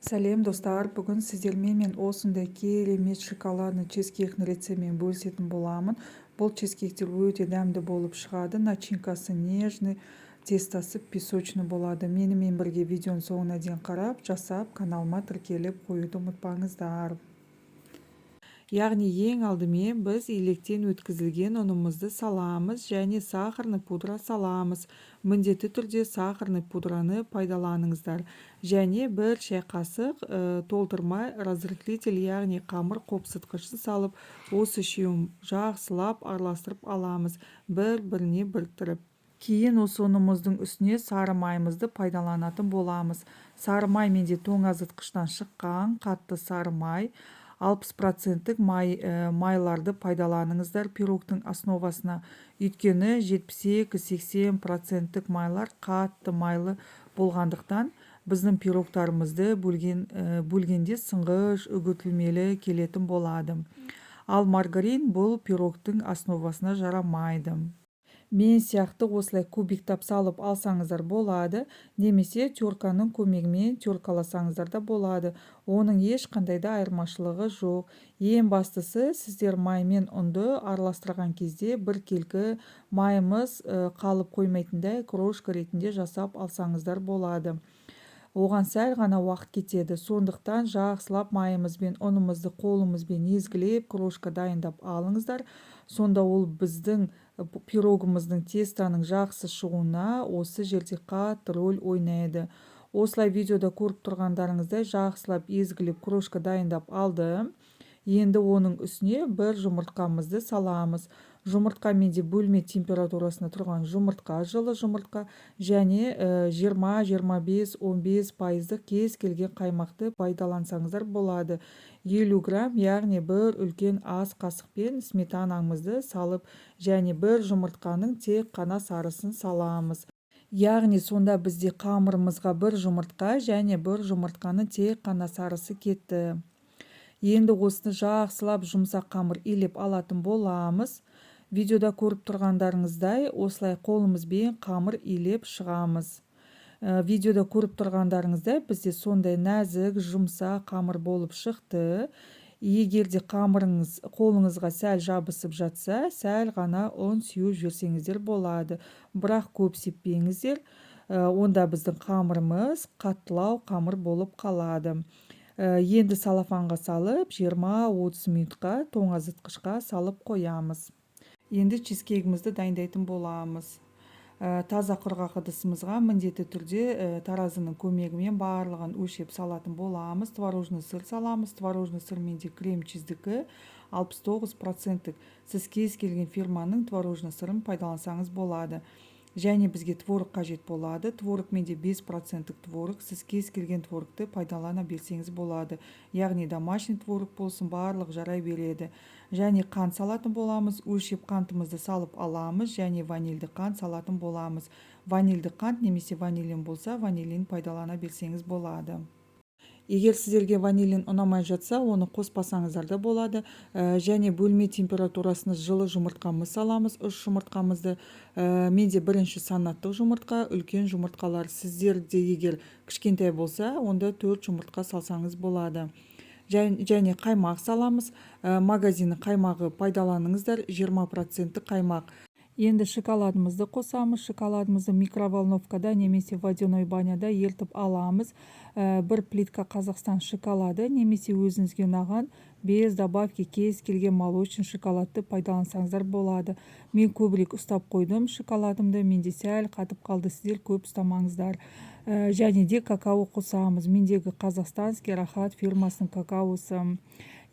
Сәлем достар, бүгін сіздермен мен осындай керемет шоколадный чизкейктің рецептімен бөлісетін боламын. Бұл чизкейктер өте дәмді болып шығады. Начинкасы нежный, тестасы песочный болады. Менімен бірге видеоның соңына дейін қарап, жасап, каналыма тіркеліп қоюды ұмытпаңыздар. Яғни ең алдымен біз електен өткізілген ұнымызды саламыз және сахарный пудра саламыз. Міндетті түрде сахарный пудраны пайдаланыңыздар. Және бір шай қасық толтырмай разрыхлитель, яғни қамыр қопсытқышын салып, осы үшеуін жақсылап араластырып аламыз, бір-біріне біріктіріп. Кейін осы ұнымыздың үстіне сары майымызды пайдаланатын боламыз. Сары май менде тоңазытқыштан шыққан қатты сары май. 60% майларды пайдаланыңыздар пирогтың основасына. Өйткені 72-80% майлар қатты майлы болғандықтан біздің пирогтарымызды бөлгенде сыңғыш, үгітілмелі келетін болады. Ал маргарин бұл пирогтың основасына жарамайды. Мен сияқты осылай кубиктап салып алсаңыздар болады, немесе терканың көмегімен теркаласаңыздар да болады. Оның ешқандай да айырмашылығы жоқ. Ең бастысы, сіздер май мен ұнды араластырған кезде біркелкі майымыз қалып қоймайтындай крошка ретінде жасап алсаңыздар болады. Оған сәл ғана уақыт кетеді. Сондықтан жақсылап майымыз бен ұнымызды қолымызбен езгілеп, крошка дайындап алыңыздар. Сонда ол біздің пирогымыздың тестаның жақсы шығуына осы жерде қатты рөл ойнайды. Осылай видеода көріп тұрғандарыңыздай жақсылап езгілеп крошка дайындап алдым. Енді оның үстіне бір жұмыртқамызды саламыз. Жұмыртқа менде бөлме температурасында тұрған жұмыртқа, жылы жұмыртқа және 20-25-15% кез келген қаймақты пайдалансаңыздар болады. 50 грамм, яғни бір үлкен ас қасықпен сметанамызды салып, және бір жұмыртқаның тек қана сарысын саламыз. Яғни сонда бізде қамырымызға бір жұмыртқа және бір жұмыртқаның тек қана сарысы кетті. Енді осыны жақсылап жұмсақ қамыр илеп алатын боламыз. Видеода көріп тұрғандарыңыздай осылай қолымызбен қамыр илеп шығамыз. Видеода көріп тұрғандарыңыздай бізде сондай нәзік, жұмсақ қамыр болып шықты. Егер де қамырыңыз қолыңызға сәл жабысып жатса, сәл ғана ұн сеуіп жіберсеңіздер болады. Бірақ көп сеппеңіздер, онда біздің қамырымыз қаттылау қамыр болып қалады. Енді салафанға салып 20-30 минутқа тоңазытқышқа салып қоямыз. Енді чизкейгімізді дайындайтын боламыз. Таза құрғақ ыдысымызға міндетті түрде таразының көмегімен барлығын өлшеп салатын боламыз. Творожный сыр саламыз. Творожный сыр менде крем чиздікі 69%. Сіз кез келген фирманың творожный сырын пайдалансаңыз болады. Және бізге творог қажет болады. Творог менде 5% творог. Сіз кез келген творогты пайдалана берсеңіз болады. Яғни домашний творог болсын, барлық жарай береді. Және қант салатын боламыз. Өлшеп қантымызды салып аламыз. Және ванильді қант салатын боламыз. Ванильді қант немесе ванилин болса, ванилин пайдалана берсеңіз болады. Егер сіздерге ванилин ұнамай жатса, оны қоспасаңыздар да болады. Және бөлме температурасында жылы жұмыртқамыз саламыз. 3 жұмыртқамызды. Менде бірінші санаттық жұмыртқа, үлкен жұмыртқалар. Сіздерде егер кішкентай болса, онда 4 жұмыртқа салсаңыз болады. Және қаймақ саламыз. Магазиннің қаймағы пайдаланыңыздар, 20% қаймақ. Енді шоколадымызды қосамыз. Шоколадымызды микроволновкада немесе водяной баняда ертіп аламыз. Бір плитка Қазақстан шоколады немесе өзіңізге ұнаған без добавки кез келген молочный шоколадты пайдалансаңыздар болады. Мен көбірек ұстап қойдым шоколадымды. Менде сәл қатып қалды, сіздер көп ұстамаңыздар. Және де какао қосамыз. Мендегі Қазақстанский Рахат фирмасының какаосы.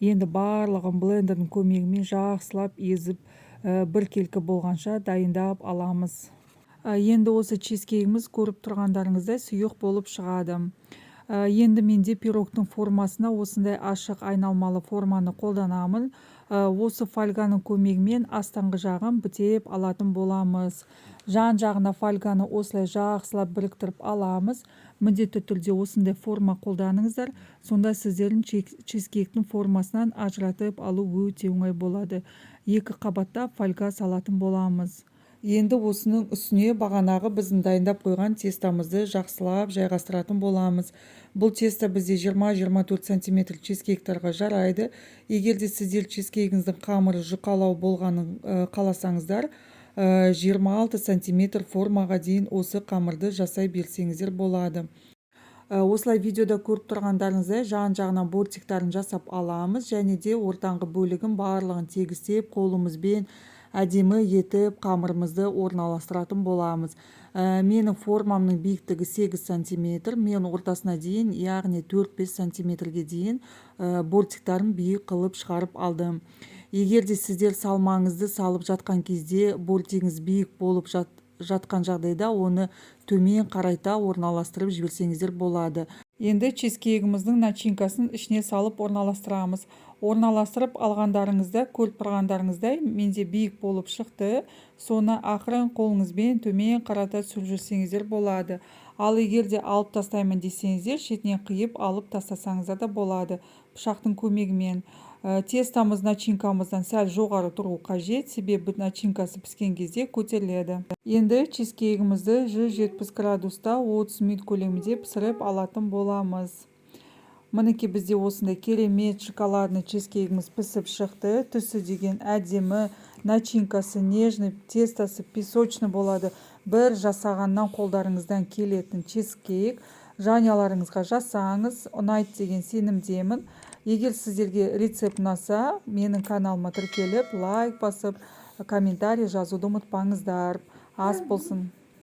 Енді барлығын блендердің көмегімен жақсылап езіп, біркелкі болғанша дайындап аламыз. Енді осы чизкейгіміз көріп тұрғандарыңыздай сұйық болып шығады. Енді менде пирогтың формасына осындай ашық айналмалы форманы қолданамын. Осы фольганың көмегімен астыңғы жағын бітеп алатын боламыз. Жан жағына фольганы осылай жақсылап біріктіріп аламыз. Міндетті түрде осындай форма қолданыңыздар. Сонда сіздердің чизкейктің формасынан ажыратып алу өте оңай болады. 2 қабаттап фольга салатын боламыз. Енді осының үстіне бағанағы біздің дайындап қойған тестамызды жақсылап жайғастыратын боламыз. Бұл теста бізде 20-24 см чизкейктерге жарайды. Егер де сіздер чизкейгіңіздің қамыры жұқалау болғанын қаласаңыздар, 26 см формаға дейін осы қамырды жасай берсеңіздер болады. Осылай видеода көріп тұрғандарыңыздай жан-жағынан бортиктарын жасап аламыз, және де ортаңғы бөлігін барлығын тегістеп қолымызбен әдемі етіп қамырымызды орналастыратын боламыз. Менің формамның биіктігі 8 см, мен ортасына дейін, яғни 4-5 см-ге дейін бортиктарын биік қылып шығарып алдым. Егер де сіздер салмаңызды салып жатқан кезде бортигіңіз биік болып жатқан жағдайда оны төмен қарайта орналастырып жіберсеңіздер болады. Енді чизкейгіміздің начинкасын ішіне салып орналастырамыз. Орналастырып алғандарыңызда көріп тұрғандарыңыздай менде биік болып шықты. Соны ақырын қолыңызбен төмен қарата түсіріп жүрсеңіздер болады. Ал егер де алып тастаймын десеңіздер, шетінен қиып алып тастасаңыздар да болады пышақтың көмегімен. Тестамыз начинкамыздан сәл жоғары тұру қажет, себебі начинкасы піскен кезде көтеріледі. Енді чизкейгімізді 170 градуста 30 минут көлемінде пісіріп алатын боламыз. Мінекей бізде осындай керемет шоколадный чизкейгіміз пісіп шықты. Түсі деген әдемі, начинкасы нежный, тестосы песочный болады. Бір жасағаннан қолдарыңыздан келетін чизкейк. Жанұяларыңызға жасаңыз, ұнайды деген сенімдемін. Егер сіздерге рецепт ұнаса, менің каналыма тіркеліп, лайк басып, комментарий жазуды ұмытпаңыздар. Ас болсын.